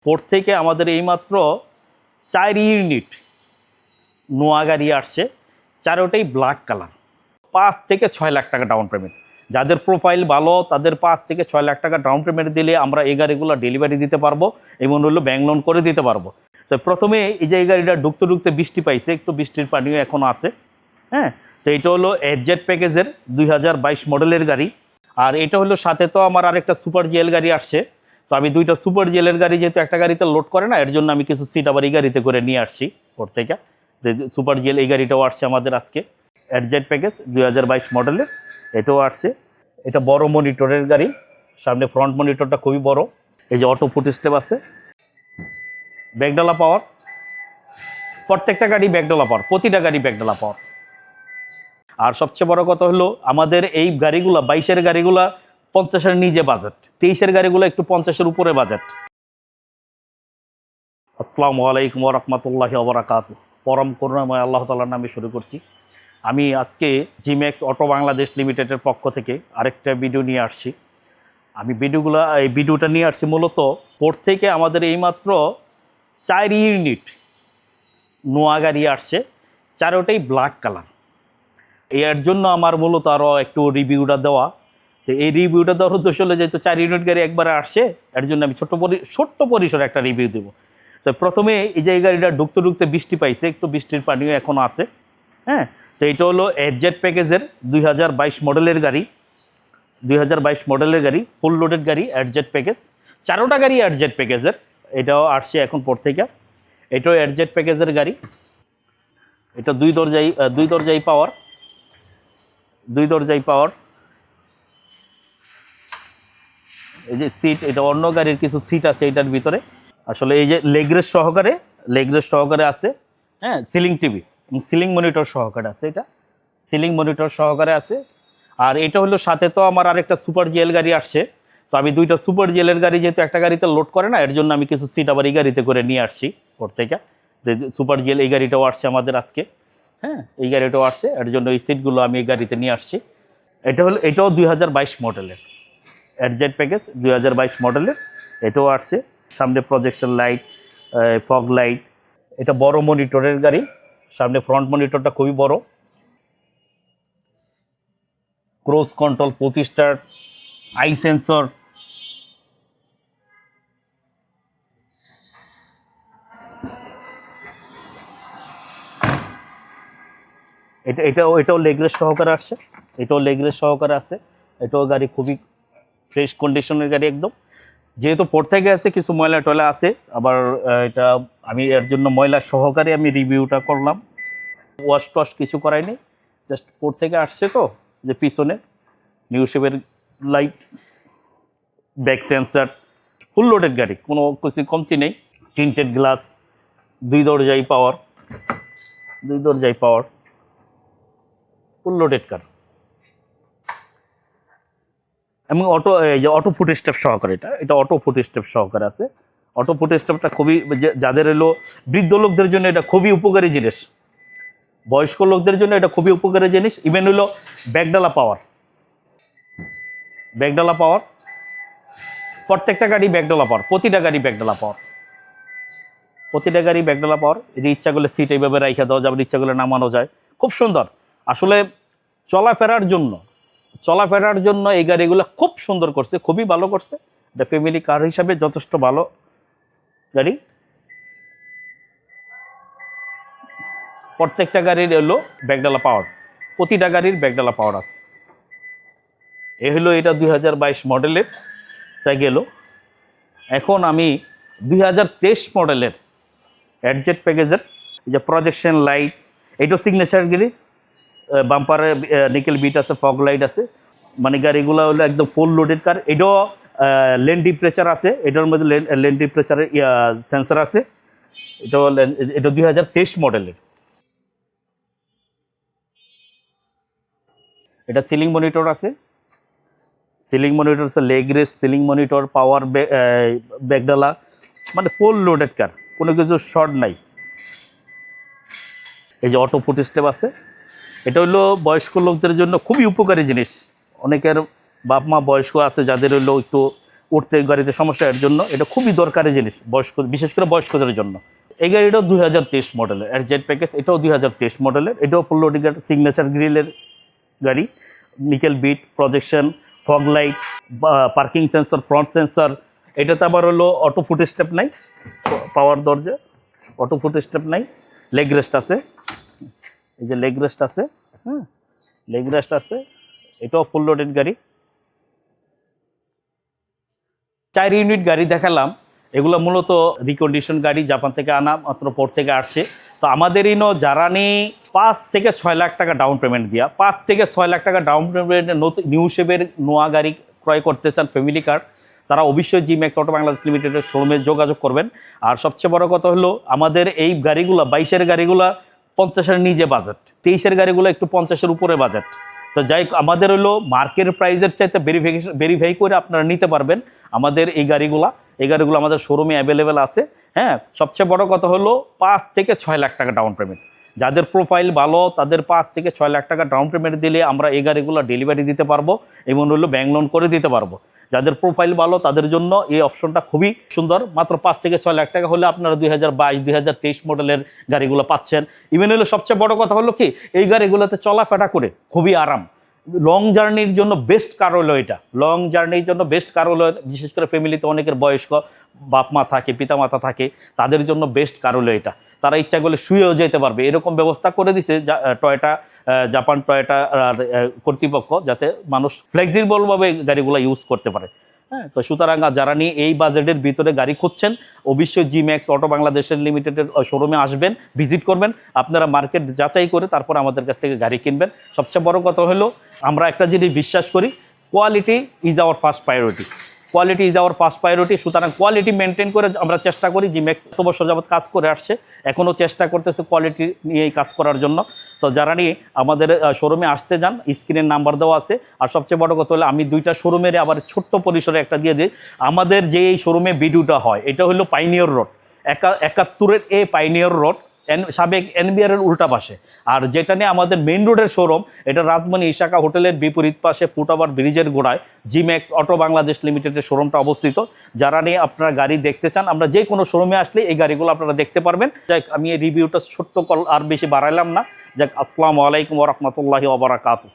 Port থেকে আমাদের এইমাত্র 4 ইউনিট নোয়া গাড়ি আসছে, চারোটাই ব্ল্যাক কালার। 5 থেকে 6 লাখ টাকা ডাউন পেমেন্ট। যাদের প্রোফাইল ভালো তাদের 5 থেকে 6 লাখ টাকা ডাউন পেমেন্ট দিলে আমরা এই গাড়িগুলো ডেলিভারি দিতে পারবো এবং হলো ব্যাংক লোন করে দিতে পারবো। তো প্রথমে এই যে এই গাড়িটা ঢুকতে ঢুকতে বৃষ্টি পাইছে, একটু বৃষ্টির পানিও এখন আছে। হ্যাঁ, তো এটা হলো এফজেড প্যাকেজের 2022 মডেলের গাড়ি। আর এটা হলো সাথে তো আমার আরেকটা সুপার জিএল গাড়ি আসছে। তো আমি দুইটা সুপার জিএলের গাড়ি যেহেতু একটা গাড়িতে লোড করে না, এর জন্য আমি কিছু সিট আবার এই গাড়িতে করে নিয়ে আসছি ওর থেকে। সুপার জিএল এই গাড়িটাও আসছে আমাদের আজকে, এফজেড প্যাকেজ 2022 মডেলের, এটাও আসছে। এটা বড় মনিটরের গাড়ি, সামনে ফ্রন্ট মনিটরটা খুবই বড়। এই যে অটো ফুট স্টেপ আছে, ব্যাকডালা পাওয়ার, প্রত্যেকটা গাড়ি ব্যাকডালা পাওয়ার, প্রতিটা গাড়ি ব্যাকডালা পাওয়ার। আর সবচেয়ে বড় কথা হলো আমাদের এই গাড়িগুলা 22-এর গাড়িগুলা 50-এর নিচে বাজেট, 23-এর গাড়িগুলো একটু 50-এর উপরে বাজেট। আসসালামু আলাইকুম ওয়া রাহমাতুল্লাহি ওয়া বারাকাতুহু। পরম করুণাময় আল্লাহ তাআলার নামে শুরু করছি। আমি আজকে জিম্যাক্স অটো বাংলাদেশ লিমিটেডের পক্ষ থেকে আরেকটা ভিডিও নিয়ে আসছি। আমি এই ভিডিওটা নিয়ে আসছি মূলত পোর্ট থেকে আমাদের এইমাত্র 4 ইউনিট নোয়া গাড়ি আসছে, চারোটাই ব্ল্যাক কালার। এর জন্য আমার মূলত আরও একটু রিভিউটা দেওয়া। তো এই রিভিউটা দেওয়ার উদ্দেশ্য হলো যেহেতু 4 ইউনিট গাড়ি একবারে আসছে, এর জন্য আমি ছোট্ট পরিসরে একটা রিভিউ দেবো। তো প্রথমে এই যে এই গাড়িটা ঢুকতে ঢুকতে বৃষ্টি পাইছে, একটু বৃষ্টির পানিও এখনও আছে। হ্যাঁ, তো এটা হলো এফজেড প্যাকেজের 2022 মডেলের গাড়ি, 2022 মডেলের গাড়ি, ফুল লোডেড গাড়ি, এফজেড প্যাকেজ। চারোটা গাড়ি এফজেড প্যাকেজের, এটাও আসছে এখন পর থেকে। এটাও এফজেড প্যাকেজের গাড়ি। এটা দুই দরজাই পাওয়ার, এই যে সিট, এটা অন্য গাড়ির কিছু সিট আছে এটার ভিতরে। আসলে এই যে লেগরেস সহকারে আছে। হ্যাঁ, সিলিং টিভি এবং সিলিং মনিটর সহকারে আছে, এটা সিলিং মনিটর সহকারে আছে। আর এটা হলো সাথে তো আমার আরেকটা সুপার জিএল গাড়ি আসছে। তো আমি দুইটা সুপার জিএলের গাড়ি যেহেতু একটা গাড়িতে লোড করে না, এর জন্য আমি কিছু সিট আবার এই গাড়িতে করে নিয়ে আসছি ওর থেকে। সুপার জিএল এই গাড়িটাও আসছে আমাদের আজকে। হ্যাঁ, এই গাড়িটাও আসছে, এর জন্য এই সিটগুলো আমি এই গাড়িতে নিয়ে আসছি। এটাও 2022 মডেলের এফজেড প্যাকেজ, 2022 মডেলের, এটাও আসছে। সামনে প্রজেকশন লাইট, ফগ লাইট। এটা বড় মনিটরের গাড়ি, সামনে ফ্রন্ট মনিটরটা খুবই বড়। Cruise control, 25 star, I sensor. এটাও লেগরেস সহকারে আসছে, আছে। এটাও গাড়ি খুবই ফ্রেশ কন্ডিশনের গাড়ি একদম। যেহেতু পোর্ট থেকে আছে কিছু ময়লা টয়লা আছে, আবার এটা আমি এর জন্য ময়লা সহকারে আমি রিভিউটা করলাম। ওয়াশ টশ কিছু করাইনি, জাস্ট পোর্ট থেকে আসছে। তো যে পিছনে নিউ শেপের light, back sensor, full loaded গাড়ি, কোনো কিছু কমতি নেই। টিন্টেড গ্লাস, দুই দরজাই পাওয়ার, ফুল লোডেড কার। এবং অটো ফুট স্টেপ সহকারে, এটা অটো ফুট স্টেপ সহকারে আছে। অটো ফুট স্টেপটা খুবই, যাদের হলো বৃদ্ধ লোকদের জন্য এটা খুবই উপকারী জিনিস, বয়স্ক লোকদের জন্য এটা খুবই উপকারী জিনিস। ইভেন হলো ব্যাকডালা পাওয়ার, প্রত্যেকটা গাড়ি ব্যাকডালা পাওয়ার, প্রতিটা গাড়ি ব্যাকডালা পাওয়ার। এই যে ইচ্ছা করলে সিট এইভাবে রাইখা দেওয়া যাবে, ইচ্ছা করলে নামানো যায়, খুব সুন্দর। আসলে চলাফেরার জন্য এই গাড়িগুলো খুব সুন্দর করছে, খুবই ভালো করছে। এটা ফ্যামিলি কার হিসাবে যথেষ্ট ভালো গাড়ি। প্রত্যেকটা গাড়ির হলো ব্যাকডালা পাওয়ার, প্রতিটা গাড়ির ব্যাকডালা পাওয়ার আছে। এ হলো এটা 2022 মডেলের। তাই গেল। এখন আমি 2023 মডেলের এফজেড প্যাকেজের যে প্রজেকশন লাইট, এটাও সিগনেচার গাড়ি, বাম্পারে নিকেল বিট আছে, ফগ লাইট আছে। মানে গাড়িগুলো হলো একদম ফুল লোডেড কার। এটাও লেন টেম্পারেচার আছে, এটার মধ্যে লেন টেম্পারেচারের সেন্সার আছে। এটা 2023 মডেলের। এটা সিলিং মনিটর আছে, লেগ রেস্ট, সিলিং মনিটর, পাওয়ার, ব্যাকডালা, মানে ফুল লোডেড কার, কোনো কিছু শর্ট নাই। এই যে অটো ফুট স্টেপ আছে। এটা হলো বয়স্ক লোকদের জন্য খুবই উপকারী জিনিস। অনেকের বাপ মা বয়স্ক আছে, যাদের হলো একটু উঠতে গাড়িতে সমস্যা, এর জন্য এটা খুবই দরকারি জিনিস বয়স্ক, বিশেষ করে বয়স্কদের জন্য। এই গাড়িটাও 2023 মডেলের, এর জেড প্যাকেজ, এটাও 2023 মডেলের, এটাও ফুল লোডিং সিগনেচার গ্রিলের গাড়ি, nickel bit, projection, fog light, parking sensor, front sensor. এটাতে আবার হলো অটো ফুট স্টেপ নাই, পাওয়ার দরজা, অটো ফুট স্টেপ নাই, লেগ রেস্ট আছে, এই যে লেগ রেস্ট আছে, হ্যাঁ লেগ রেস্ট আছে। এটাও ফুল লোডেড গাড়ি। 4 ইউনিট গাড়ি দেখালাম, এগুলো মূলত রিকন্ডিশন গাড়ি, জাপান থেকে আনা, মাত্র পোর্ট থেকে আসছে। তো আমাদের যারা নিয়ে 5 থেকে 6 লাখ টাকা ডাউন পেমেন্ট দিয়া, 5 থেকে 6 লাখ টাকা ডাউন পেমেন্টে নতুন নিউ শেপের নোয়া গাড়ি ক্রয় করতে চান, ফ্যামিলি কার, তারা অবশ্যই জিম্যাক্স অটো বাংলাদেশ লিমিটেডের শোরুমে যোগাযোগ করবেন। আর সবচেয়ে বড় কথা হলো, আমাদের এই গাড়িগুলো 22-এর গাড়িগুলো 50-এর নিচে বাজেট, 23-এর গাড়িগুলো একটু 50-এর উপরে বাজেট। তো যাই আমাদের হলো মার্কেট প্রাইসের চাইতে ভেরিফাই করে আপনারা নিতে পারবেন আমাদের এই গাড়িগুলো আমাদের শোরুমে অ্যাভেলেবেল আছে। হ্যাঁ, সবচেয়ে বড় কথা হলো 5 থেকে 6 লাখ টাকা ডাউন পেমেন্ট। যাদের প্রোফাইল ভালো তাদের 5 থেকে 6 লাখ টাকা ডাউন পেমেন্ট দিলে আমরা এই গাড়িগুলো ডেলিভারি দিতে পারবো এবং হলো ব্যাংক লোন করে দিতে পারবো। যাদের প্রোফাইল ভালো তাদের জন্য এই অপশনটা খুবই সুন্দর। মাত্র 5 থেকে 6 লাখ টাকা হলে আপনারা 2022-2023 মডেলের গাড়িগুলো পাচ্ছেন। ইভেন হলো সবচেয়ে বড় কথা হলো কি, এই গাড়িগুলোতে চলাফেরা করে খুবই আরাম। লং জার্নির জন্য বেস্ট কার হলো এটা, লং জার্নির জন্য বেস্ট কার হলো, বিশেষ করে ফ্যামিলিতে অনেকের বয়স্ক বাপ মা থাকে, পিতা মাতা থাকে, তাদের জন্য বেস্ট কার হলো এটা। তারা ইচ্ছা করলে শুয়েও যেতে পারবে, এরকম ব্যবস্থা করে দিছে টয়োটা, জাপান টয়োটা কর্তৃপক্ষ, যাতে মানুষ ফ্লেক্সিবলভাবে গাড়িগুলো ইউজ করতে পারে। হ্যাঁ, তো সুতরাং যারা নিয়ে এই বাজেটের ভিতরে গাড়ি খুঁজছেন, অবশ্যই জিম্যাক্স অটো বাংলাদেশের লিমিটেডের শোরুমে আসবেন, ভিজিট করবেন, আপনারা মার্কেট যাচাই করে তারপর আমাদের কাছ থেকে গাড়ি কিনবেন। সবচেয়ে বড় কথা হলো, আমরা একটা জিনিস বিশ্বাস করি, quality is our first priority. Quality is our first priority. সুতরাং কোয়ালিটি মেনটেন করে আমরা চেষ্টা করি, জিম্যাক্স এত বছর যাবত কাজ করে আসছে, এখনও চেষ্টা করতেছে কোয়ালিটি নিয়েই কাজ করার জন্য। তো যারা নিয়ে আমাদের শোরুমে আসতে যান, স্ক্রিনের নাম্বার দেওয়া আছে। আর সবচেয়ে বড় কথা হলো, আমি 2টা শোরুমের আবার ছোট্ট পরিসরে একটা দিয়ে দিই। আমাদের যে এই শোরুমে ভিডিওটা হয়, এটা হলো পাইনিয়র রোড, 71-এর এ পাইনিয়র রোড, সাবেক এনবিআরের উল্টা পাশে। আর যেটা নিয়ে আমাদের মেইন রোডের শোরুম, এটা রাজমণি ইশাকা হোটেলের বিপরীত পাশে ফুটওভার ব্রিজের গোড়ায় জিম্যাক্স অটো বাংলাদেশ লিমিটেডের শোরুমটা অবস্থিত। যারা নিয়ে আপনারা গাড়ি দেখতে চান, আমরা যে কোনো শোরুমে আসলে এই গাড়িগুলো আপনারা দেখতে পারবেন। যাই, আমি এই রিভিউটা ছোট্ট আর বেশি বাড়াইলাম না। যাক, আসসালামু আলাইকুম ওয়া রাহমাতুল্লাহি ওয়া বারাকাতুহু।